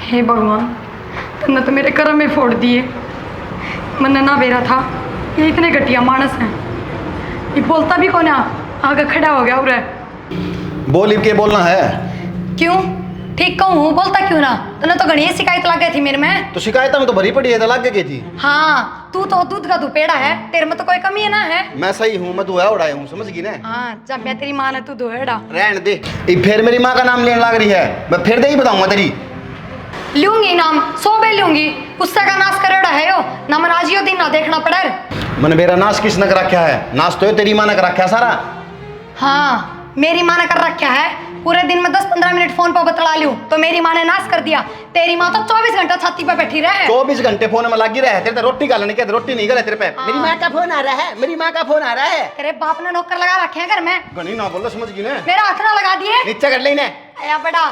हे भगवान, तुमने तो मेरे कर्म में फोड़ दिए। मैंने ना बेरा था ये इतने घटिया मानस हैं। ये बोलता भी कौन है, आगे खड़ा हो गया उरे। बोल के बोलना है। क्यों ठीक कहूँ, बोलता क्यों ना? तूने तो घनी शिकायत लग गई थी मेरे में। तो शिकायत में तो भरी पड़ी है, तो लग गई थी। हाँ, तू तो दूध का दुपेड़ा है, तेरे में तो कोई कमी है ना है। मैं सही हूँ, मैं दुआ उड़ाया हूँ, समझ गई ना? हाँ, जब मैं तेरी माँ ने तू दुहेड़ा रहने दे। ये फिर मेरी माँ का नाम लेने लग रही है, मैं फिर दे ही बताऊंगा तेरी। लूंगी नाम, 100 बे लूंगी। उससे का नाश करेड़ा है यो, ना मनाजियो दिन ना देखना पड़े। मैंने मेरा नाश किसने कर रखा है? नाश तो तेरी माँ ने कर रखा है सारा। हाँ, मेरी माँ ने कर रखा है। पूरे दिन में 10-15 मिनट फोन पर बतला लूं तो मेरी माँ ने नाश कर दिया। तेरी माँ तो 24 घंटा छाती पे बैठी रहे। 24 घंटे फोन में लगी रहे। तेरे तो रोटी का नहीं, क्या रोटी नहीं गले तेरे पे। मेरी माँ का फोन आ रहा है, मेरी माँ का फोन आ रहा है। तेरे बाप ने नौकर लगा रखे हैं घर में। गणी ना बोलो, समझ गई ना? मेरा हाथ ना लगा दिए, नीचे कर लेने। या बड़ा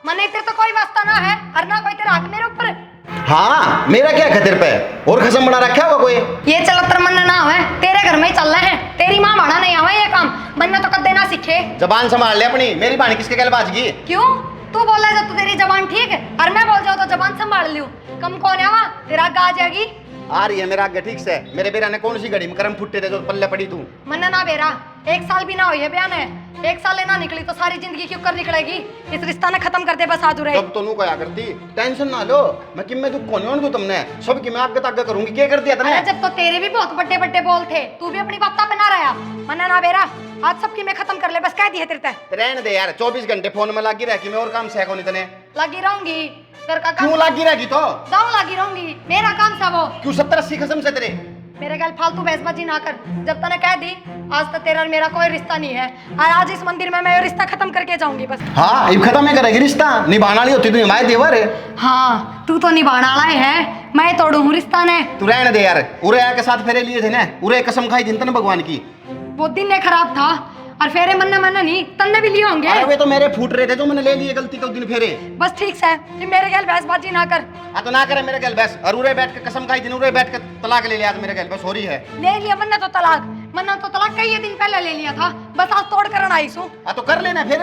मने तेरे तो कोई वास्ता ना है, और ना कोई तेरा हक मेरे ऊपर। हाँ, मेरा क्या खतर पे और खसम बना रखा होगा कोई? ये चलतर मन ना आवे, तेरे घर में ही चल रहे हैं। तेरी माँ भाड़ा नहीं आवे ये काम, बनना तो कदे ना सीखे। जबान संभाल ले अपनी। मेरी बाणी किसके गल बाज गई? क्यों तू बोल रहा है जब तो तेरी जबान ठीक है, और मैं बोल जाऊँ तो जबान संभाल लूं। कम कौन है वहाँ, तेरा गा जाएगी। आ रही है मेरा आगे ठीक से। मेरे बेरा ने कौन सी घड़ी में करम फुट्टे थे जो पल्ले पड़ी तू? मन्ना ना बेरा, 1 साल भी ना हुई है बयान है। 1 साल ना निकली तो सारी जिंदगी क्यों कर निकलेगी? इस रिश्ता ने खत्म कर दे बस आदुरे। तब तो नू क्या करती? टेंशन ना लो, मैं कि मैं तू कौन दू तुमने सब की मैं आगे तक करूंगी। क्या कर दिया तूने? अरे जब तो तेरे भी बहुत बड़े बड़े बोल थे, तू भी अपनी बात बना रहा। मन्ना ना बेरा, आज सबकी मैं खत्म कर ले बस, कह दी है तेरे ते। रहने दे यार, 24 घंटे फोन में लगी रह कि मैं और काम से कौन इतने लगी रहूंगी, घर का काम क्यों लगी रहेगी? तो गाँव लगी रहूंगी, मेरा काम था वो। क्यों 70-80 कसम से तेरे? मेरे गल फालतू बहसबाजी ना कर। जब तने कह दी आज तक तेरा और मेरा कोई रिश्ता नहीं है, और आज इस मंदिर में मैं ये रिश्ता खत्म करके जाऊंगी बस। हाँ, ये खत्म है करेगी रिश्ता। निभाना नहीं होती तू निभाए देवर है। हाँ, तू तो निभाना वाला है, मैं तोड़ू हूँ रिश्ता ने। तू रहने दे यार। उरे के साथ फेरे लिए थे ना, उरे कसम खाई थी भगवान की। वो दिन ने खराब था, और फेरे मन्ना नहीं तन्ने भी लिए होंगे। अरे वे तो मेरे फूट रहे थे जो मैंने ले लिए गलती के दिन फेरे। बस ठीक से मेरे गल बहसबाजी ना कर। हाँ तो ना करे मेरे गल बस। और उरे बैठ के कसम खाई थी, उरे बैठ के तलाक ले लिया मेरे गल बस हो रही है। ले लिया मन्ना तो तलाक कई दिन पहले ले लिया था, बस आज तोड़ कर आई सू। हाँ तो कर लेना फिर।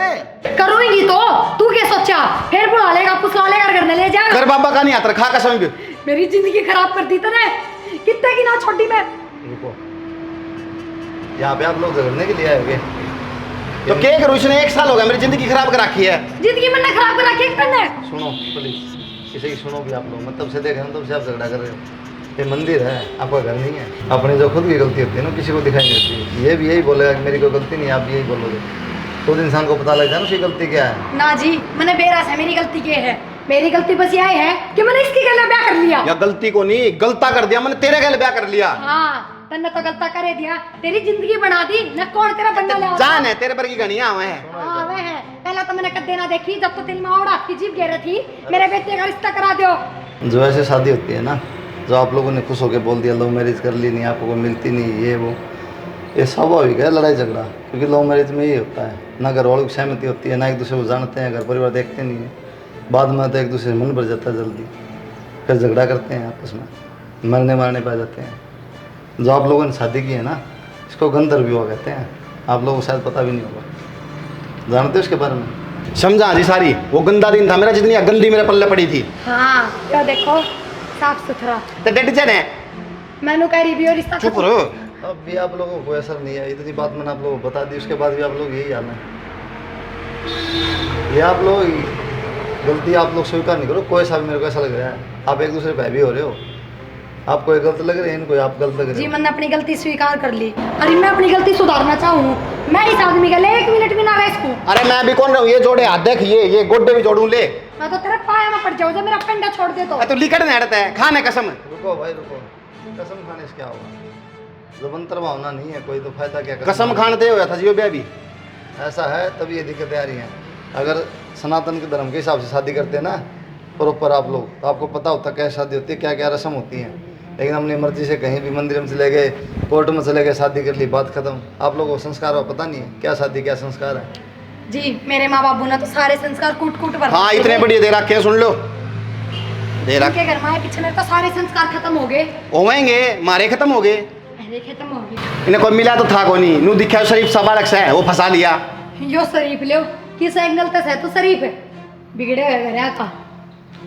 करूंगी तो तू क्या सोचा? फिर बुला लेगा, पुसला लेगा, घर में ले जाएगा। कर बाबा का नहीं आता, खा कसम। मेरी जिंदगी खराब कर दी तूने, कितने की ना छोड़ी मैं। रुको, यहाँ पे आप लोग झगड़ने के लिए आए तो क्या करूँ? इसने 1 साल हो गया मेरी जिंदगी खराब कर रखी है। जिंदगी मैंने खराब कर रखी है। सुनो प्लीज, किसी की सुनो भी आप लोग, मतलब से देख रहे हो तब से आप झगड़ा कर रहे हो। ये मंदिर है, आपका घर नहीं है। अपनी जो खुद की गलती होती है ना, किसी को दिखाई नहीं देती। ये भी यही बोलेगा कि मेरी कोई गलती नहीं है, आप भी यही बोलोगे। तो इंसान को पता लग जाए ना उसकी गलती क्या है। ना जी, मैंने बेरास है, मेरी गलती क्या है? मेरी गलती बस यह है कि मैंने इसकी गले ब्याह कर लिया। या गलती को नहीं, गलता कर दिया मैंने, तेरे गले ब्याह कर लिया। हाँ, तन्ने तो गलता करे दिया, तेरी जिंदगी बना दी न। कौन तेरा बंदा ले जान है तेरे पर की गणिया हुए हैं। हाँ वे है। पहला तो मैंने कदे ना देखी, जब तो तेरी माँ और आपकी जीभ गिर रही थी। मेरे बेटे का रिश्ता करा दो। जो ऐसे शादी होती है ना, जो आप लोगों ने खुश होकर बोल दिया लव मैरिज कर ली, नहीं आपको मिलती नहीं, ये वो, ये स्वाभाविक है लड़ाई झगड़ा। क्योंकि लव मैरिज में ये होता है, ना घर वालों की सहमति होती है, ना एक दूसरे को जानते हैं, घर परिवार देखते नहीं है। बाद में तो एक दूसरे से मन भर जाता है जल्दी, फिर झगड़ा करते हैं आपस में, मरने मारने पा जाते हैं। जो आप लोगों ने शादी की है ना, इसको गंधर्व विवाह कहते हैं। आप लोगों को शायद पता भी नहीं होगा, जानते हो इसके बारे में? समझा जी सारी। वो गंदा दिन था मेरा, जितनी गंदी मेरे पल्ले पड़ी थी। हाँ, ये देखो साफ सुथरा। तो डेट है मैंने कह रही भी और रिश्ता चुप रहो। अब भी आप लोगों को असर नहीं है, इतनी बात मैंने आप लोगों को बता दी, उसके बाद भी आप लोग यही हाल है। ये आप लोग गलती आप लोग स्वीकार नहीं करो। कोई सा भी मेरे को ऐसा लग रहा है आप एक दूसरे भाई भी हो रहे हो, आपको ये गलत लग रहे हैं, इनको आप गलत लग रहे जी। हो। मैंने अपनी गलती स्वीकार कर ली, अरे मैं अपनी गलती सुधारना चाहूँ। मैं इस आदमी का ले 1 मिनट भी ना रहे इसको। अरे मैं भी कौन रहा हूँ? ये जोड़े हाथ देख, ये गोड्डे भी जोड़ू ले। मैं तो तेरे पाया में पड़ जाऊँ जब मेरा पेंडा छोड़ दे तो। तू लिखट नहीं हटता है, खाने कसम। रुको भाई रुको, कसम खाने से क्या होगा? जब अंतर भावना नहीं है कोई तो फायदा क्या? कसम खानते हुआ था जियो ब्याह भी ऐसा है तभी ये दिक्कतें आ रही हैं। अगर सनातन के धर्म के हिसाब से शादी करते हैं ना प्रॉपर आप लोग, तो आपको पता होता क्या शादी होती है, क्या क्या रस्म होती हैं। लेकिन अपनी मर्जी से कहीं भी मंदिर में चले गए, कोर्ट में चले गए, शादी कर ली, बात खत्म। आप लोगों को संस्कार पता नहीं है क्या शादी क्या संस्कार है। जी, मेरे माँ बाबू ने तो सारे संस्कार कूट कूट कर। हाँ, इतने बढ़िया दे रखे हैं, सुन लो। दे रख के घर में पीछे मेरे तो सारे संस्कार खत्म हो गए। होंगे मारे खत्म हो गए, अरे खत्म हो गए। इन्हें कोई मिला तो था को नहीं। नू दिखा शरीफ सबालक से है, वो फंसा लिया। यो शरीफ ले किस एंगल तक है तो शरीफ है, बिगड़े हुए घर का।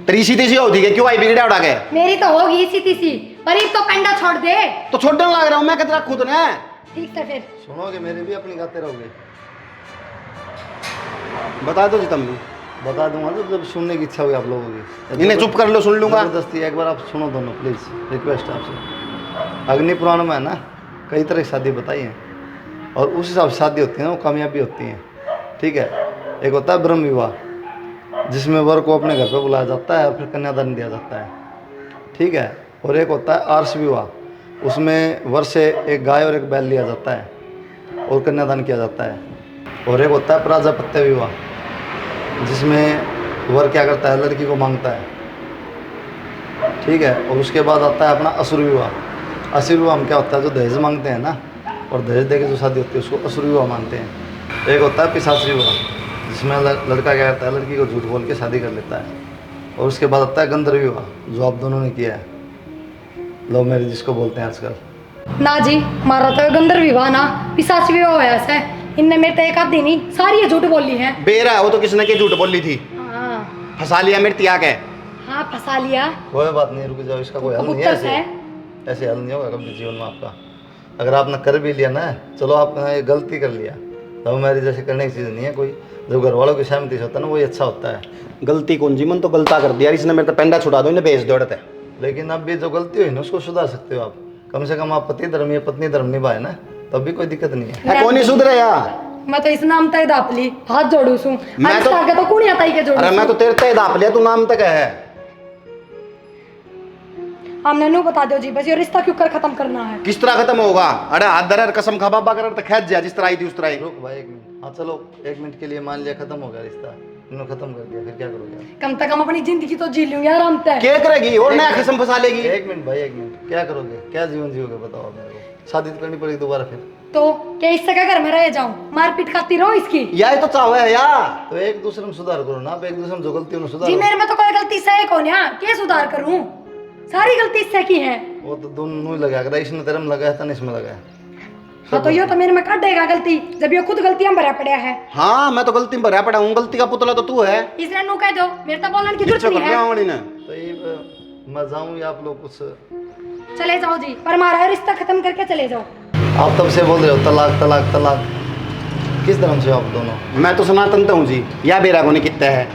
तेरी सीधी सी होती है, क्यों आई बिगड़ा उड़ा के? मेरी तो होगी सीधी सी, पर एक तो पेंडा छोड़ दे। तो छोड़ने लग रहा हूँ मैं, कितना खुद ने। ठीक है फिर। सुनोगे मेरी भी अपनी गाते रहोगे? बता दो जी तुम भी। बता दूंगा तो जब सुनने की इच्छा होगी आप लोगों की। इन्हें चुप कर लो, सुन लूंगा। जबरदस्ती एक बार आप सुनो दोनों प्लीज़, रिक्वेस्ट आपसे। अग्नि पुराण में है ना कई तरह की शादी बताई है, और उस हिसाब से शादी होती है ना वो कामयाबी होती है। ठीक है, एक होता है ब्रह्म विवाह, जिसमें वर को अपने घर पे बुलाया जाता है और फिर कन्यादान दिया जाता है। ठीक है, और एक होता है आर्ष विवाह, उसमें वर से एक गाय और एक बैल लिया जाता है और कन्यादान किया जाता है। और एक होता है प्राजापत्य विवाह, जिसमें वर क्या करता है, लड़की को मांगता है। ठीक है, और उसके बाद आता है अपना असुर विवाह। असुर विवाह में क्या होता है, जो दहेज मांगते हैं ना, और दहेज दे के जो शादी होती है उसको असुर विवाह मानते हैं। एक होता है पिशाच विवाह, जिसमें लड़का क्या करता है, लड़की को झूठ बोल के शादी कर लेता है। और उसके बाद आता है गंधर्व विवाह, जो आप दोनों ने किया है, लव मैरिज जिसको बोलते हैं आजकल। ना जी, मारा तो गंधर्व विवाह ना पिशाच विवाह हुआ ऐसा है। इनने मेरे तो एक आधी नहीं सारी ये झूठ बोली है। बेरा है वो तो, किसने की झूठ बोली थी? हाँ फंसा लिया मेरे त्याग है। हाँ फंसा लिया। कोई बात नहीं, रुक जाओ, इसका कोई हल नहीं है। कबूतर है। ऐसे हल नहीं होगा कभी जीवन में आपका। अगर आपने कर भी लिया ना, चलो आपने ये गलती कर लिया। लव मैरिज जैसे करने की चीज़ नहीं है कोई, जब घर वालों की सहमति से होता है ना वही अच्छा होता है। गलती कौन जी, मन तो गलता कर दिया, इसने मेरे तो पेंडा छुड़ा दो, इन्हें भेज दो है। लेकिन अब भी जो गलती हुई ना उसको सुधार सकते हो आप। कम से कम आप पति धर्म या पत्नी धर्म निभाए ना, तब भी कोई दिक्कत नहीं है। कौन नहीं सुधरे यार? मैं तो इस नाम तक दाप ली, हाथ जोड़ू सू। मैं तो- आगे तो कौन आता ही के जोड़ू। अरे मैं तो तेरे ते दाप लिया, तू नाम तक है। हमने नू बता दो जी, बस ये रिश्ता क्यों कर खत्म करना है। किस तरह खत्म होगा? अरे हाथ धर कसम खा बाबा कर तो खेच जा, जिस तरह आई थी उस तरह ही। रुक भाई 1 मिनट। हाँ चलो 1 मिनट के लिए मान लिया खत्म हो गया रिश्ता, इन्होंने खत्म कर दिया, फिर क्या करोगे आप? कम से कम अपनी जिंदगी तो जी लूंगी आराम से। क्या करेगी और नया कसम फंसा लेगी? 1 मिनट भाई 1 मिनट, क्या करोगे, क्या जीवन जियोगे बताओ आप मेरे को? शादी तो करनी पड़ेगी दोबारा फिर। तो क्या इससे क्या घर में रह जाऊं, मारपीट खाती रहो इसकी। यही तो चाहे है यार। तो एक दूसरे में सुधार करो ना, आप एक दूसरे में जो गलती उन्हें जी सुधारो। मेरे में तो कोई गलती से कौन है, क्या सुधार करूं? सारी गलती इससे की है। वो तो दोनों ही लगा कर, इसने तेरे में लगाया था ना इसमें लगाया। हाँ तो ये तो मेरे में काट देगा गलती, जब ये खुद गलतियां भरा पड़ा है। हाँ मैं तो गलती में भरा पड़ा हूँ, गलती का पुतला तो तू है। इसलिए नू कह दो, मेरे तो बोलने की जरूरत पीछे नहीं कर लिया है। वाली ने। तो ये मैं जाऊँ या आप लोग कुछ? चले जाओ जी, पर हमारा रिश्ता खत्म करके चले जाओ। आप तब से बोल रहे हो तलाक तलाक तलाक, किस धर्म से हो आप दोनों? मैं तो सनातन तो हूँ जी, या बेरा को नहीं कितना है।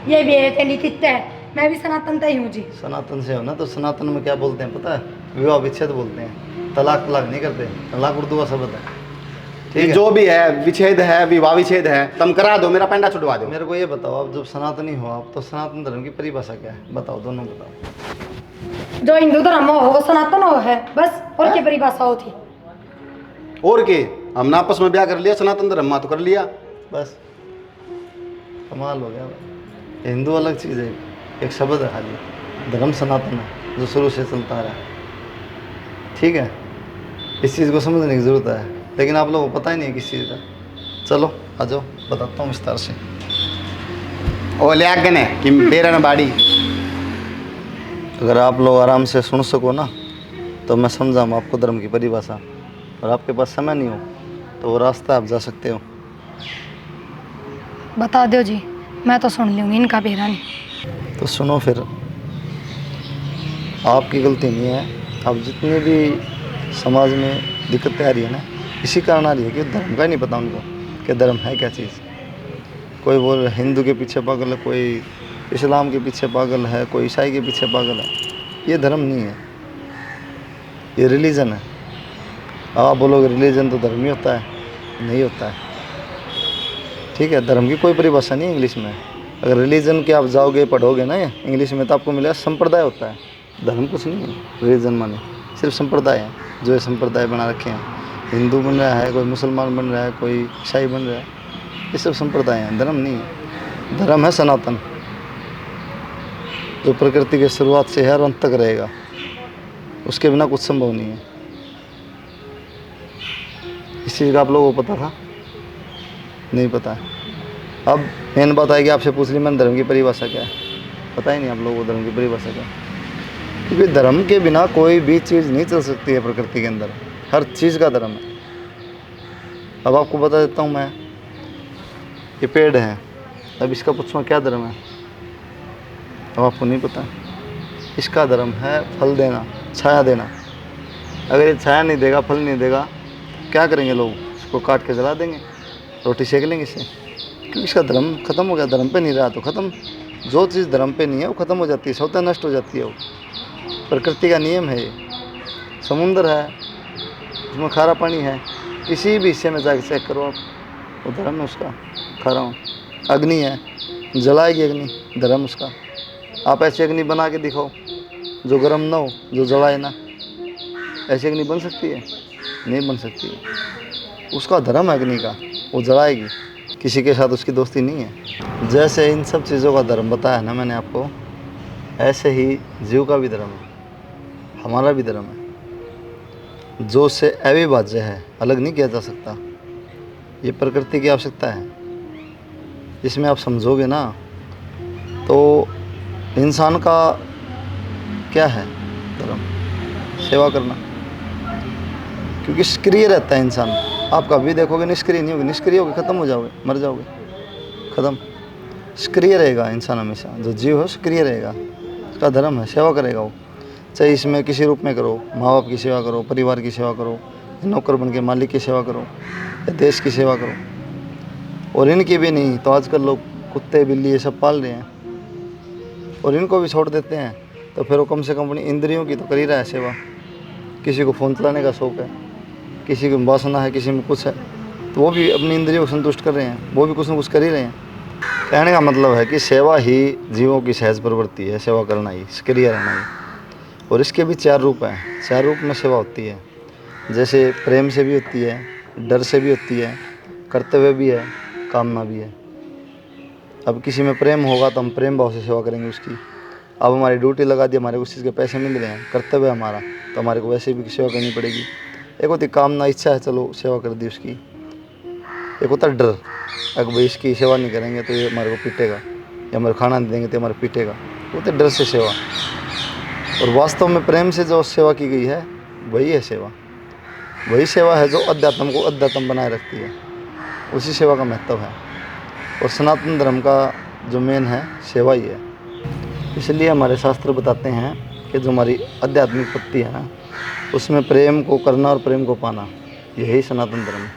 ये भी है नहीं कितना है, मैं भी सनातन ही हूँ जी। सनातन से हो ना, तो सनातन में क्या बोलते हैं पता है? विवाह विच्छेद बोलते हैं, तलाक तलाक नहीं करते। तलाक उर्दू का शब्द है। ठीक है, जो भी है, विच्छेद है, विवाह विच्छेद है, तुम करा दो, मेरा पेंडा छुड़वा दो। मेरे को ये बताओ, आप जब सनातनी हो आप, तो सनातन धर्म की परिभाषा क्या है बताओ, दोनों बताओ। जो हिंदू धर्म हो वो सनातन हो है बस, और क्या परिभाषा होती। और के हमने आपस में ब्याह कर लिया, सनातन धर्म में तो कर लिया। बस कमाल हो गया भाई। हिंदू अलग चीज़ है, एक शब्द है खाली, धर्म सनातन है जो शुरू से चलता आ रहा है। ठीक है, इस चीज़ को समझने की ज़रूरत है, लेकिन आप लोगों को पता ही नहीं है किस चीज़ का। चलो आ जाओ, बताता हूँ विस्तार से। ओ ले आगने कि बेरा न बाड़ी। अगर आप लोग आराम से सुन सको ना, तो मैं समझाऊँ आपको धर्म की परिभाषा, और आपके पास समय नहीं हो तो वो रास्ता आप जा सकते हो। बता दो जी, मैं तो सुन लूँगी, इनका बेरा नहीं। तो सुनो फिर, आपकी गलती नहीं है। अब जितनी भी समाज में दिक्कतें आ रही है ना, इसी कारण आ रही है कि धर्म का ही नहीं पता उनको कि धर्म है क्या चीज़। कोई बोल हिंदू के पीछे पागल है, कोई इस्लाम के पीछे पागल है, कोई ईसाई के पीछे पागल है। ये धर्म नहीं है, ये रिलीजन है। आप बोलोगे रिलीजन तो धर्म ही होता है, नहीं होता है। ठीक है, धर्म की कोई परिभाषा नहीं है इंग्लिश में। अगर रिलीजन के आप जाओगे पढ़ोगे ना इंग्लिश में, तो आपको मिलेगा संप्रदाय होता है, धर्म कुछ नहीं है। रिलीजन माने सिर्फ संप्रदाय है, जो ये संप्रदाय बना रखे हैं। हिंदू बन रहा है, कोई मुसलमान बन रहा है, कोई ईसाई बन रहा है, ये सब संप्रदाय हैं, धर्म नहीं है। धर्म है सनातन, जो प्रकृति की शुरुआत से है और अंत तक रहेगा, उसके बिना कुछ संभव नहीं है। इस चीज़ का आप लोगों को पता था? नहीं पता है। अब मेन बात है कि आपसे पूछ ली मैंने, धर्म की परिभाषा क्या है? पता ही नहीं आप लोगों को धर्म की परिभाषा क्या है। क्योंकि धर्म के बिना कोई भी चीज़ नहीं चल सकती है प्रकृति के अंदर, हर चीज़ का धर्म है। अब आपको बता देता हूँ मैं, ये पेड़ है, अब इसका पूछूँ क्या धर्म है? अब आपको नहीं पता, इसका धर्म है फल देना, छाया देना। अगर ये छाया नहीं देगा, फल नहीं देगा, क्या करेंगे लोग? इसको काट के जला देंगे, रोटी सेक लेंगे इससे, क्योंकि इसका धर्म खत्म हो गया। धर्म पे नहीं रहा तो ख़त्म। जो चीज़ धर्म पे नहीं है वो ख़त्म हो जाती है, स्वतः नष्ट हो जाती है। वो प्रकृति का नियम है। ये समुंदर है, उसमें खारा पानी है, किसी भी हिस्से में जाकर चेक करो आप, वो धर्म है उसका, खारा हूँ। अग्नि है, जलाएगी अग्नि, धर्म उसका। आप ऐसी अग्नि बना के दिखाओ जो गर्म ना हो, जो जलाए ना। ऐसी अग्नि बन सकती है? नहीं बन सकती है। उसका धर्म है अग्नि का, वो जलाएगी। किसी के साथ उसकी दोस्ती नहीं है। जैसे इन सब चीज़ों का धर्म बताया ना मैंने आपको, ऐसे ही जीव का भी धर्म है, हमारा भी धर्म है, जो उससे अविभाज्य है, अलग नहीं किया जा सकता। ये प्रकृति की आवश्यकता है। इसमें आप समझोगे ना तो इंसान का क्या है धर्म? सेवा करना, क्योंकि सक्रिय रहता है इंसान। आप कभी देखोगे निष्क्रिय नहीं होगे, निष्क्रिय होगे ख़त्म हो जाओगे, मर जाओगे, ख़त्म। सक्रिय रहेगा इंसान हमेशा, जो जीव है सक्रिय रहेगा। उसका धर्म है, सेवा करेगा वो, चाहे इसमें किसी रूप में करो, माँ बाप की सेवा करो, परिवार की सेवा करो, नौकर बन के मालिक की सेवा करो, या देश की सेवा करो। और इनकी भी नहीं तो आजकल लोग कुत्ते बिल्ली ये सब पाल रहे हैं और इनको भी छोड़ देते हैं, तो फिर वो कम से कम अपनी इंद्रियों की तो कर ही रहा है सेवा। किसी को फ़ोन चलाने का शौक़ है, किसी को वासना है, किसी में कुछ है, तो वो भी अपनी इंद्रियों को संतुष्ट कर रहे हैं, वो भी कुछ ना कुछ कर ही रहे हैं। कहने का मतलब है कि सेवा ही जीवों की सहज प्रवृत्ति है, सेवा करना ही, सक्रिय रहना ही। और इसके भी 4 रूप हैं, 4 रूप में सेवा होती है। जैसे प्रेम से भी होती है, डर से भी होती है, कर्तव्य भी है, कामना भी है। अब किसी में प्रेम होगा तो हम प्रेम भाव से सेवा करेंगे उसकी। अब हमारी ड्यूटी लगा दी, हमारे को उस चीज़ के पैसे मिल रहे हैं, कर्तव्य हमारा, तो हमारे को वैसे भी सेवा करनी पड़ेगी। एक होती कामना, इच्छा है, चलो सेवा कर दी उसकी। एक होता डर, अगर भाई इसकी सेवा नहीं करेंगे तो ये हमारे को पीटेगा, या हमारे खाना नहीं देंगे तो हमारे पीटेगा, वो तो डर से सेवा। और वास्तव में प्रेम से जो सेवा की गई है वही है सेवा। वही सेवा है जो अध्यात्म को अध्यात्म बनाए रखती है, उसी सेवा का महत्व है। और सनातन धर्म का जो मेन है सेवा ही है। इसलिए हमारे शास्त्र बताते हैं कि जो हमारी आध्यात्मिक पत्ति है ना, उसमें प्रेम को करना और प्रेम को पाना, यही सनातन धर्म है।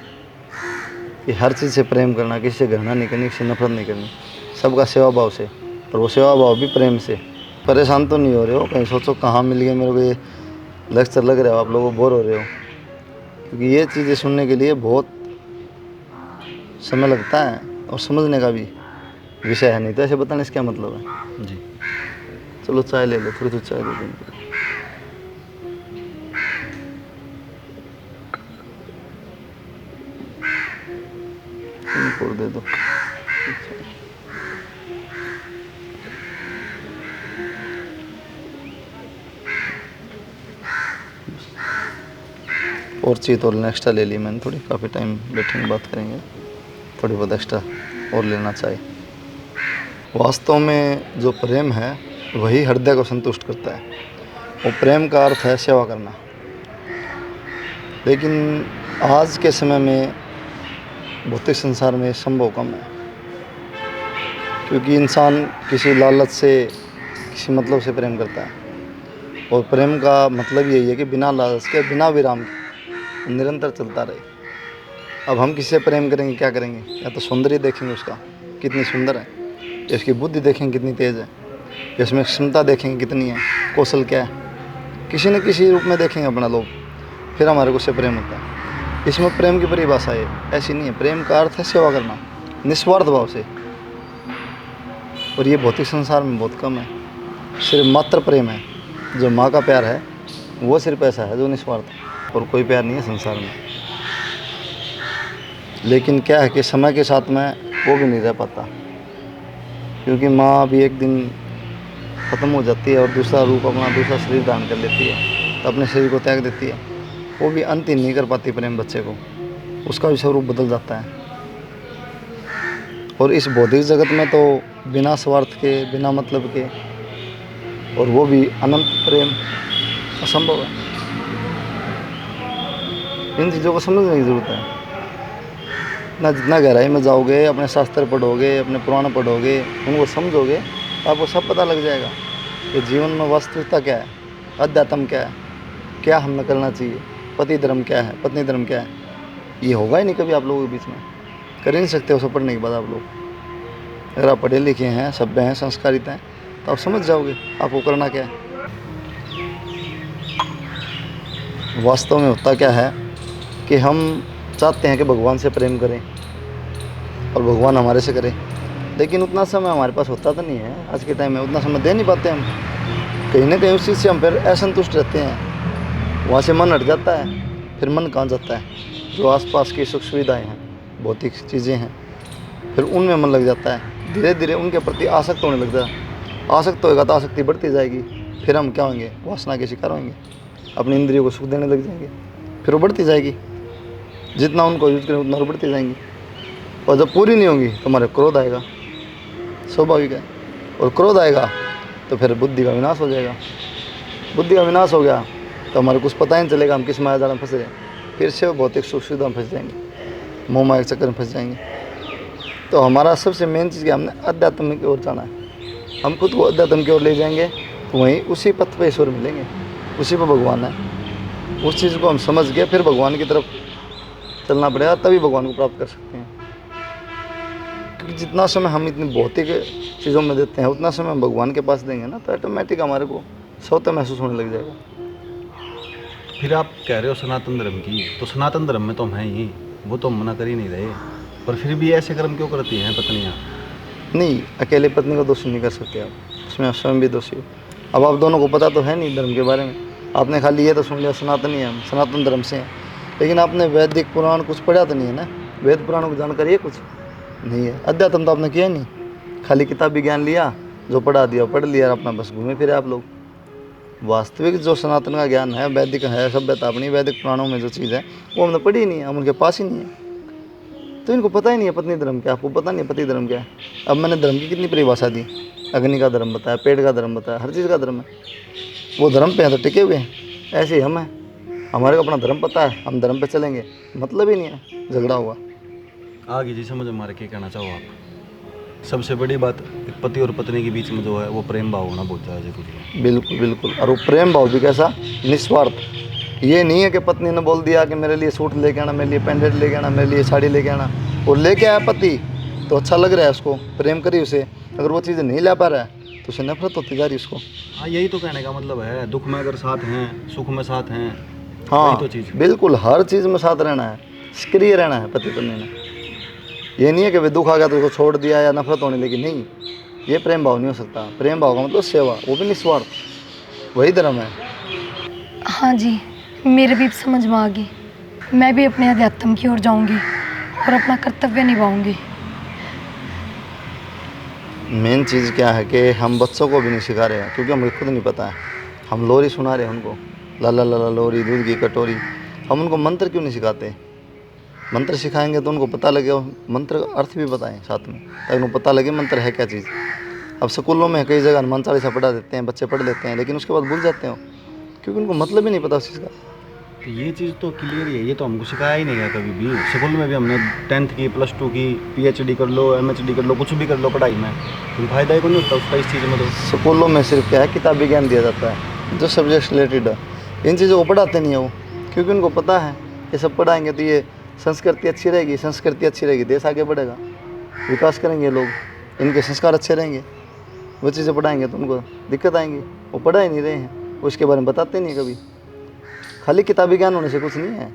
कि हर चीज़ से प्रेम करना, किसी से घृणा नहीं करनी, किसी से नफरत नहीं करनी, सबका सेवा भाव से, और वो सेवा भाव भी प्रेम से। परेशान तो नहीं हो रहे हो? कहीं सोचो कहाँ मिल गया मेरे को ये लेक्चर, लग रहा हो आप लोगों बोर हो रहे हो? क्योंकि ये चीज़ें सुनने के लिए बहुत समय लगता है और समझने का भी विषय है, नहीं तो ऐसे बताने से क्या मतलब है जी। चलो चाय ले लो, थोड़ी चाय दे देंगे। दे दो। और चीज़ और एक्स्ट्रा ले ली मैंने थोड़ी, काफ़ी टाइम बैठेंगे बात करेंगे, थोड़ी बहुत एक्स्ट्रा और लेना चाहिए। वास्तव में जो प्रेम है वही हृदय को संतुष्ट करता है। वो प्रेम का अर्थ है सेवा करना। लेकिन आज के समय में भौतिक संसार में संभव कम है, क्योंकि इंसान किसी लालच से, किसी मतलब से प्रेम करता है। और प्रेम का मतलब यही है कि बिना लालच के, बिना विराम के निरंतर चलता रहे। अब हम किससे प्रेम करेंगे, क्या करेंगे? या तो सौंदर्य देखेंगे उसका कितनी सुंदर है, या उसकी बुद्धि देखेंगे कितनी तेज़ है, या उसमें क्षमता देखेंगे कितनी है, कौशल क्या है, किसी न किसी रूप में देखेंगे अपना लोग, फिर हमारे को उससे प्रेम होता है। इसमें प्रेम की परिभाषा है ऐसी नहीं है। प्रेम का अर्थ है सेवा करना निस्वार्थ भाव से, और ये भौतिक संसार में बहुत कम है। सिर्फ मात्र प्रेम है, जो माँ का प्यार है वो सिर्फ ऐसा है जो निस्वार्थ है, और कोई प्यार नहीं है संसार में। लेकिन क्या है कि समय के साथ में वो भी नहीं रह पाता, क्योंकि माँ भी एक दिन ख़त्म हो जाती है और दूसरा रूप अपना, दूसरा शरीर धारण कर लेती है, तो अपने शरीर को त्याग देती है। वो भी अंतिम नहीं कर पाती प्रेम बच्चे को, उसका भी स्वरूप बदल जाता है। और इस भौतिक जगत में तो बिना स्वार्थ के, बिना मतलब के, और वो भी अनंत प्रेम असंभव है। इन चीज़ों को समझने की ज़रूरत है। ना जितना गहराई में जाओगे, अपने शास्त्र पढ़ोगे, अपने पुराण पढ़ोगे, उनको समझोगे, तो आपको सब पता लग जाएगा कि जीवन में वास्तविकता क्या है, अध्यात्म क्या है, क्या हमें करना चाहिए, पति धर्म क्या है, पत्नी धर्म क्या है। ये होगा ही नहीं कभी आप लोगों के बीच में, कर ही नहीं सकते हो सब पढ़ने के बाद आप लोग। अगर आप पढ़े लिखे हैं, सभ्य हैं, संस्कारित हैं, तो आप समझ जाओगे आपको करना क्या है। वास्तव में होता क्या है कि हम चाहते हैं कि भगवान से प्रेम करें और भगवान हमारे से करे, लेकिन उतना समय हमारे पास होता तो नहीं है। आज के टाइम में उतना समय दे नहीं पाते हम, कहीं ना कहीं उस चीज़ से हम फिर असंतुष्ट रहते हैं, वहाँ से मन हट जाता है। फिर मन कहाँ जाता है, जो आसपास की सुख सुविधाएँ हैं, भौतिक चीज़ें हैं, फिर उनमें मन लग जाता है। धीरे धीरे उनके प्रति आसक्त होने लगता है। आसक्त होएगा तो आसक्ति बढ़ती जाएगी, फिर हम क्या होंगे, वासना के शिकार होंगे, अपनी इंद्रियों को सुख देने लग जाएंगे, फिर वो बढ़ती जाएगी। जितना उनको यूज करें उतना वो बढ़ती जाएंगी, और जब पूरी नहीं होंगी तो हमारे क्रोध आएगा, स्वाभाविक है। और क्रोध आएगा तो फिर बुद्धि का विनाश हो जाएगा। बुद्धि का विनाश हो गया तो हमारे कुछ पता ही नहीं चलेगा हम किस मायाजाल में फंस रहे हैं। फिर से वो भौतिक सुख सुविधा में फंस जाएंगे, मोह माया के चक्कर में फंस जाएंगे। तो हमारा सबसे मेन चीज़ क्या, हमने अध्यात्म की ओर जाना है। हम खुद को अध्यात्म की ओर ले जाएंगे तो वहीं उसी पथ पर ईश्वर मिलेंगे, उसी पर भगवान है। उस चीज़ को हम समझ के फिर भगवान की तरफ चलना पड़ेगा, तभी भगवान को प्राप्त कर सकते हैं। क्योंकि जितना समय हम इतनी भौतिक चीज़ों में देते हैं उतना समय हम भगवान के पास देंगे ना, तो ऑटोमेटिक हमारे को स्वतः महसूस होने लग जाएगा। फिर आप कह रहे हो सनातन धर्म की, तो सनातन धर्म में तो हम हैं ही, वो तो हम मना कर ही नहीं रहे, पर फिर भी ऐसे कर्म क्यों करती हैं पत्नियाँ? नहीं, अकेले पत्नी को दोषी नहीं कर सकते आप, उसमें आप स्वयं भी दोषी हो। अब आप दोनों को पता तो है नहीं धर्म के बारे में, आपने खाली ये तो सुन लिया सनातनी है, हम सनातन धर्म से हैं, लेकिन आपने वैदिक पुराण कुछ पढ़ा तो नहीं है ना, वेद पुराणों की जानकारी है कुछ नहीं है। अध्यात्म तो आपने किया नहीं, खाली किताबी ज्ञान लिया, जो पढ़ा दिया पढ़ लिया, अपना बस घूमे फिरे आप लोग। वास्तविक जो सनातन का ज्ञान है, वैदिक है, सभ्यता अपनी वैदिक पुराणों में जो चीज़ है वो हमने पढ़ी ही नहीं है, हम उनके पास ही नहीं है। तो इनको पता ही नहीं है पत्नी धर्म क्या, आपको पता नहीं है पति धर्म क्या है। अब मैंने धर्म की कितनी परिभाषा दी, अग्नि का धर्म बताया, पेड़ का धर्म बताया, हर चीज़ का धर्म है। वो धर्म पे हैं तो टिके हुए हैं, ऐसे ही हम हैं, हमारे को अपना धर्म पता है, हम धर्म पे चलेंगे, मतलब ही नहीं है झगड़ा हुआ। आगे जी समझ मारे क्या कहना चाहो आप? सबसे बड़ी बात, एक पति और पत्नी के बीच में जो है वो प्रेम भाव होना बहुत ज़्यादा जरूरी है। बिल्कुल बिल्कुल, और वो प्रेम भाव भी कैसा, निस्वार्थ। ये नहीं है कि पत्नी ने बोल दिया कि मेरे लिए सूट लेके आना, मेरे लिए पेंडेंट लेके आना, मेरे लिए साड़ी लेके आना, और लेके आया पति तो अच्छा लग रहा है उसको, प्रेम करी उसे। अगर वो चीज़ें नहीं ला पा रहा है तो उसे नफरत होती जा रही उसको। हाँ, यही तो कहने का मतलब है, दुख में अगर साथ हैं, सुख में साथ हैं, हाँ वही तो चीज़। बिल्कुल, हर चीज़ में साथ रहना है, सक्रिय रहना है पति पत्नी ने। ये नहीं है कि वे दुख आ गया तो उसको छोड़ दिया या नफरत होने लगी, नहीं, ये प्रेम भाव नहीं हो सकता। प्रेम भाव का मतलब सेवा, वो भी निस्वार्थ, वही धर्म है। हाँ जी, मेरे भी समझ में आ गई। मैं भी अपने अध्यात्म की ओर जाऊंगी और अपना कर्तव्य निभाऊंगी। मेन चीज़ क्या है कि हम बच्चों को भी नहीं सिखा रहे हैं, क्योंकि हमें खुद नहीं पता है। हम लोरी सुना रहे हैं उनको, ला ला लोरी, दूध की कटोरी। हम उनको मंत्र क्यों नहीं सिखाते? मंत्र सिखाएंगे तो उनको पता लगे, मंत्र का अर्थ भी बताएं साथ में, ताकि उनको पता लगे मंत्र है क्या चीज़। अब स्कूलों में कई जगह हनुमान चालीसा पढ़ा देते हैं, बच्चे पढ़ लेते हैं, लेकिन उसके बाद भूल जाते हैं, क्योंकि उनको मतलब ही नहीं पता उस चीज़ का। तो ये चीज़ तो क्लियर ही है, ये तो हमको सिखाया ही नहीं गया कभी भी। स्कूल में भी हमने 10th की, +2 की, PhD कर लो, MHD कर लो, कुछ भी कर लो पढ़ाई में, तो फ़ायदा ही कोई नहीं होता उसका इस चीज़ में। तो स्कूलों में सिर्फ क्या है, किताबी ज्ञान दिया जाता है, जो सब्जेक्ट रिलेटेड है, इन चीज़ों को पढ़ाते नहीं है वो, क्योंकि उनको पता है ये सब पढ़ाएंगे तो ये संस्कृति अच्छी रहेगी, संस्कृति अच्छी रहेगी, देश आगे बढ़ेगा, विकास करेंगे लोग, इनके संस्कार अच्छे रहेंगे। वो चीज़ें पढ़ाएंगे तो उनको दिक्कत आएंगी, वो पढ़ा ही नहीं रहे हैं, उसके बारे में बताते नहीं कभी। खाली किताबी ज्ञान होने से कुछ नहीं है,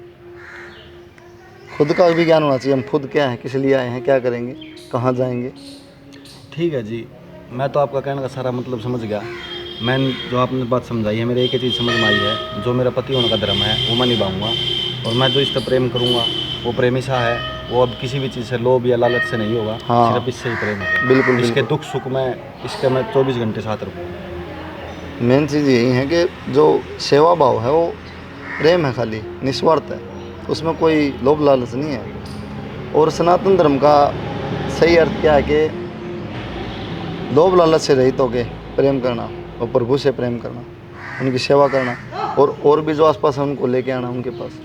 खुद का भी ज्ञान होना चाहिए। हम खुद क्या है, किस लिए आए हैं, क्या करेंगे, कहाँ जाएंगे। ठीक है जी, मैं तो आपका कहने का सारा मतलब समझ गया। मैं जो आपने बात समझाई है, मेरे एक ही चीज़ समझ में आई है, जो मेरा पति होने का धर्म है वो मैं निभाऊंगा, और मैं जो इसका प्रेम करूंगा वो प्रेम ऐसा है, वो अब किसी भी चीज़ से, लोभ या लालच से नहीं होगा। हाँ, सिर्फ इससे ही प्रेम होगा। बिल्कुल इसके बिल्कुल। दुख सुख में इसके मैं 24 घंटे साथ रहूँगा। मेन चीज़ यही है कि जो सेवा भाव है वो प्रेम है, खाली निस्वार्थ है, उसमें कोई लोभ लालच नहीं है। और सनातन धर्म का सही अर्थ क्या है कि लोभ लालच से रहित होके प्रेम करना, और प्रभु से प्रेम करना, उनकी सेवा करना, और भी जो आसपास है उनको लेके आना, उनके पास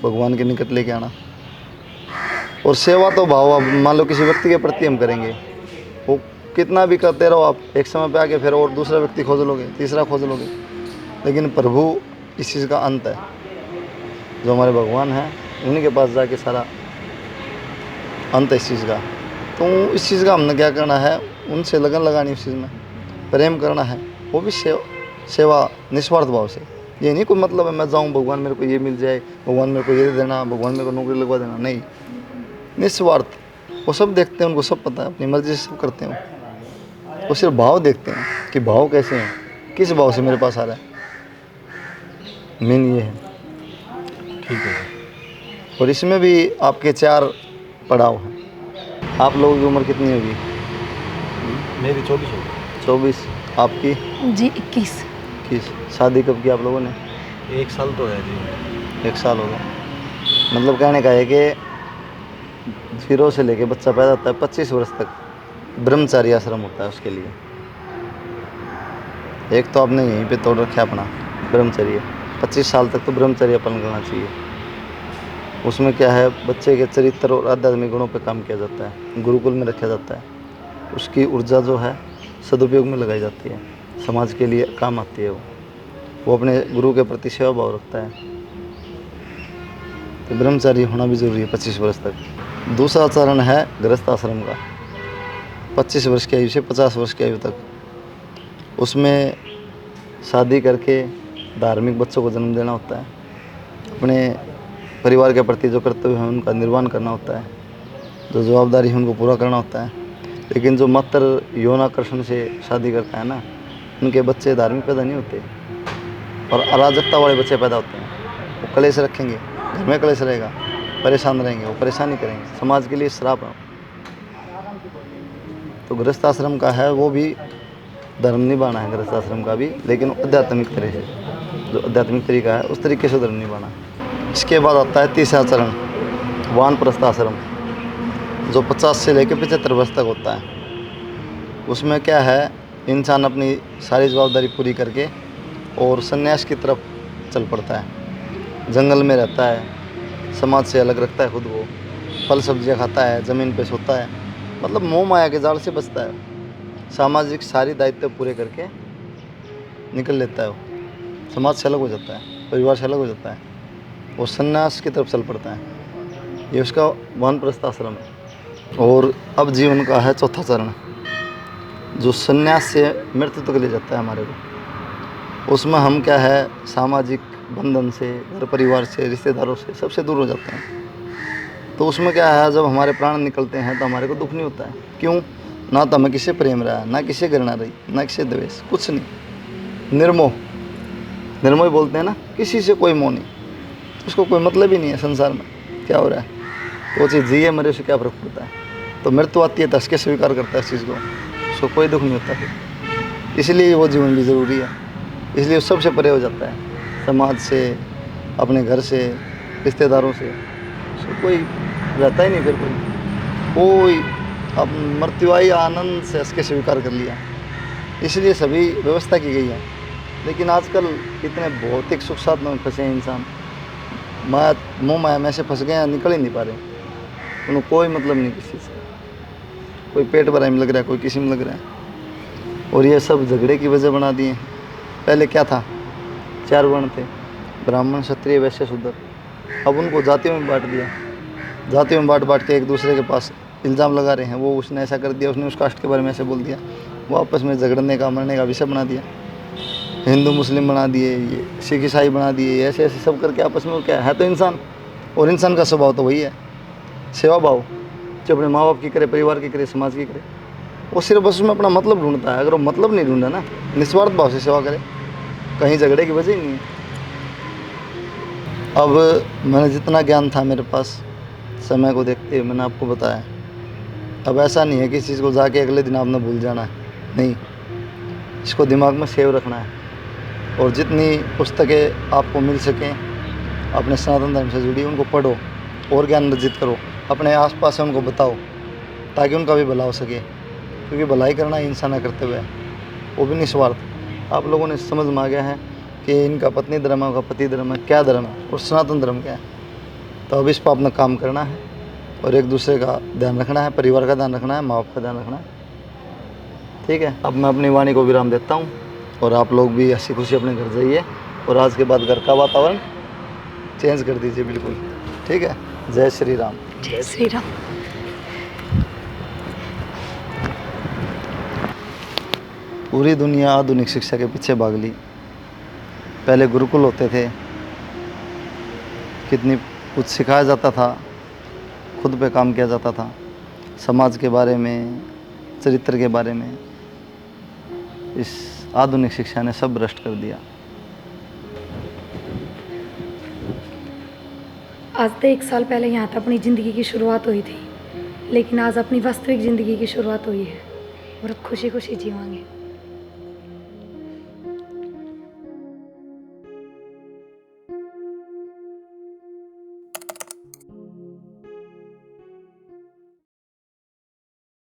भगवान के निकट लेके आना। और सेवा तो भाव, अब मान लो किसी व्यक्ति के प्रति हम करेंगे, वो कितना भी करते रहो आप, एक समय पे आके फिर और दूसरा व्यक्ति खोज लोगे, तीसरा खोज लोगे, लेकिन प्रभु इस चीज़ का अंत है। जो हमारे भगवान हैं उन्हीं के पास जाके सारा अंत है इस चीज़ का। तो इस चीज़ का हमने क्या करना है, उनसे लगन लगानी, उस चीज़ में प्रेम करना है, वो भी सेवा निस्वार्थ भाव से। ये नहीं कोई मतलब है मैं जाऊँ भगवान मेरे को ये मिल जाए, भगवान मेरे को ये दे देना, भगवान मेरे को नौकरी लगवा देना, नहीं, निस्वार्थ। वो सब देखते हैं, उनको सब पता है, अपनी मर्जी से सब करते हैं। वो सिर्फ भाव देखते हैं कि भाव कैसे हैं, किस भाव से मेरे पास आ रहा है, मेन ये है। ठीक है। और इसमें भी आपके 4 पड़ाव हैं। आप लोगों की उम्र कितनी होगी? मेरी 24 हो गई। 24। आपकी? जी 21। 21। शादी कब की आप लोगों ने? 1 साल तो है जी। 1 साल हो गया। मतलब कहने का है कि 0 से लेके बच्चा पैदा होता है 25 वर्ष तक ब्रह्मचारी आश्रम होता है उसके लिए। एक तो आपने यहीं पे तोड़ रखा अपना ब्रह्मचर्य, 25 साल तक तो ब्रह्मचर्य पालन करना चाहिए। उसमें क्या है, बच्चे के चरित्र और आध्यात्मिक गुणों पे काम किया जाता है, गुरुकुल में रखा जाता है, उसकी ऊर्जा जो है सदुपयोग में लगाई जाती है, समाज के लिए काम आती है। वो अपने गुरु के प्रति सेवा भाव रखता है। तो ब्रह्मचारी होना भी ज़रूरी है 25 वर्ष तक। दूसरा चरण है गृहस्थ आश्रम का, 25 वर्ष की आयु से 50 वर्ष की आयु तक। उसमें शादी करके धार्मिक बच्चों को जन्म देना होता है, अपने परिवार के प्रति जो कर्तव्य है उनका निर्वहन करना होता है, जो जवाबदारी है उनको पूरा करना होता है। लेकिन जो मात्र यौन आकर्षण से शादी करता है ना, उनके बच्चे धार्मिक पैदा नहीं होते और अराजकता वाले बच्चे पैदा होते हैं। वो कलेश रखेंगे, घर में कलेश रहेगा, परेशान रहेंगे, वो परेशानी करेंगे, समाज के लिए श्राप है। तो गृहस्थ आश्रम का है, वो भी धर्म निभाना है गृहस्थ आश्रम का भी, लेकिन आध्यात्मिक तरह से, जो आध्यात्मिक तरीका है उस तरीके से धर्म निभाना है। इसके बाद आता है तीसरा चरण, वानप्रस्थ आश्रम, जो 50 से लेकर 75 वर्ष तक होता है। उसमें क्या है, इंसान अपनी सारी जवाबदारी पूरी करके और संन्यास की तरफ चल पड़ता है। जंगल में रहता है, समाज से अलग रखता है खुद को, फल सब्जियां खाता है, ज़मीन पे सोता है, मतलब मोह माया के जाल से बचता है। सामाजिक सारी दायित्व पूरे करके निकल लेता है, वो समाज से अलग हो जाता है, परिवार से अलग हो जाता है, वो संन्यास की तरफ चल पड़ता है। ये उसका वानप्रस्थ आश्रम है। और अब जीवन का है चौथा चरण, जो संन्यास से मृत्यु तक ले जाता है हमारे को। उसमें हम क्या है, सामाजिक बंधन से, घर परिवार से, रिश्तेदारों से, सबसे दूर हो जाते हैं। तो उसमें क्या है, जब हमारे प्राण निकलते हैं तो हमारे को दुख नहीं होता है। क्यों? ना तो हमें किसी प्रेम रहा, ना किसी घृणा रही, ना किसी द्वेष, कुछ नहीं, निर्मोह। निर्मोह बोलते हैं ना, किसी से कोई मोह नहीं, उसको कोई मतलब ही नहीं है संसार में क्या हो रहा है। वो चीज़ जिए मरे से क्या फर्क पड़ता है। तो मृत्यु आती है तो हंस के स्वीकार करता है इस चीज़ को, उसको कोई दुख नहीं होता फिर। इसलिए वो जीवन भी ज़रूरी है, इसलिए वो सबसे परे हो जाता है, समाज से, अपने घर से, रिश्तेदारों से, उसको कोई रहता ही नहीं फिर कोई। अब मृत्यु आई, आनंद से हंस के स्वीकार कर लिया। इसलिए सभी व्यवस्था की गई है। लेकिन आजकल इतने भौतिक सुख साधनों में फंसे हैं इंसान, माया मोह माया में से फंस गए हैं, निकल ही नहीं पा रहे। उन्हें कोई मतलब नहीं किसी से, कोई पेट भराई में लग रहा है, कोई किसी में लग रहा है। और ये सब झगड़े की वजह बना दिए हैं। पहले क्या था, 4 वर्ण थे, ब्राह्मण, क्षत्रिय, वैश्य, शूद्र। अब उनको जातियों में बांट दिया, जातियों में बांट के एक दूसरे के पास इल्ज़ाम लगा रहे हैं। वो उसने ऐसा कर दिया, उसने उस कास्ट के बारे में ऐसे बोल दिया, वो आपस में झगड़ने का, मरने का विषय बना दिया। हिंदू मुस्लिम बना दिए, ये सिख ईसाई बना दिए, ऐसे ऐसे सब करके आपस में क्या है तो इंसान। और इंसान का स्वभाव तो वही है, सेवा भाव, जो अपने माँ बाप की करे, परिवार की करे, समाज की करे। वो सिर्फ बस उसमें अपना मतलब ढूंढता है। अगर वो मतलब नहीं ढूंढा ना, निस्वार्थ भाव से सेवा करे, कहीं झगड़े की वजह ही नहीं है। अब मैंने जितना ज्ञान था मेरे पास, समय को देखते हुए मैंने आपको बताया। अब ऐसा नहीं है कि इस चीज़ को जाके अगले दिन आपने भूल जाना है, नहीं, इसको दिमाग में सेव रखना है। और जितनी पुस्तकें आपको मिल सकें अपने सनातन धर्म से जुड़ी, उनको पढ़ो और ज्ञान अर्जित करो, अपने आसपास से उनको बताओ, ताकि उनका भी भला हो सके। क्योंकि भलाई करना ही इंसान का कर्तव्य है, वो भी निस्वार्थ। आप लोगों ने समझ में आ गया है कि इनका पत्नी धर्म है, उनका पति धर्म है, क्या धर्म है और सनातन धर्म क्या है। तो अब इस पर अपना काम करना है और एक दूसरे का ध्यान रखना है, परिवार का ध्यान रखना है, माँ बाप का ध्यान रखना है। ठीक है, अब मैं अपनी वाणी को विराम देता हूँ और आप लोग भी हंसी खुशी अपने घर जाइए और आज के बाद घर का वातावरण चेंज कर दीजिए बिल्कुल। ठीक है, जय श्री राम। जय श्री राम। पूरी दुनिया आधुनिक शिक्षा के पीछे भाग ली। पहले गुरुकुल होते थे, कितनी कुछ सिखाया जाता था, खुद पे काम किया जाता था, समाज के बारे में, चरित्र के बारे में। इस आधुनिक शिक्षा ने सब भ्रष्ट कर दिया। आज तो 1 साल पहले यहाँ तक अपनी ज़िंदगी की शुरुआत हुई थी, लेकिन आज अपनी वास्तविक ज़िंदगी की शुरुआत हुई है और अब खुशी खुशी जीवांगे।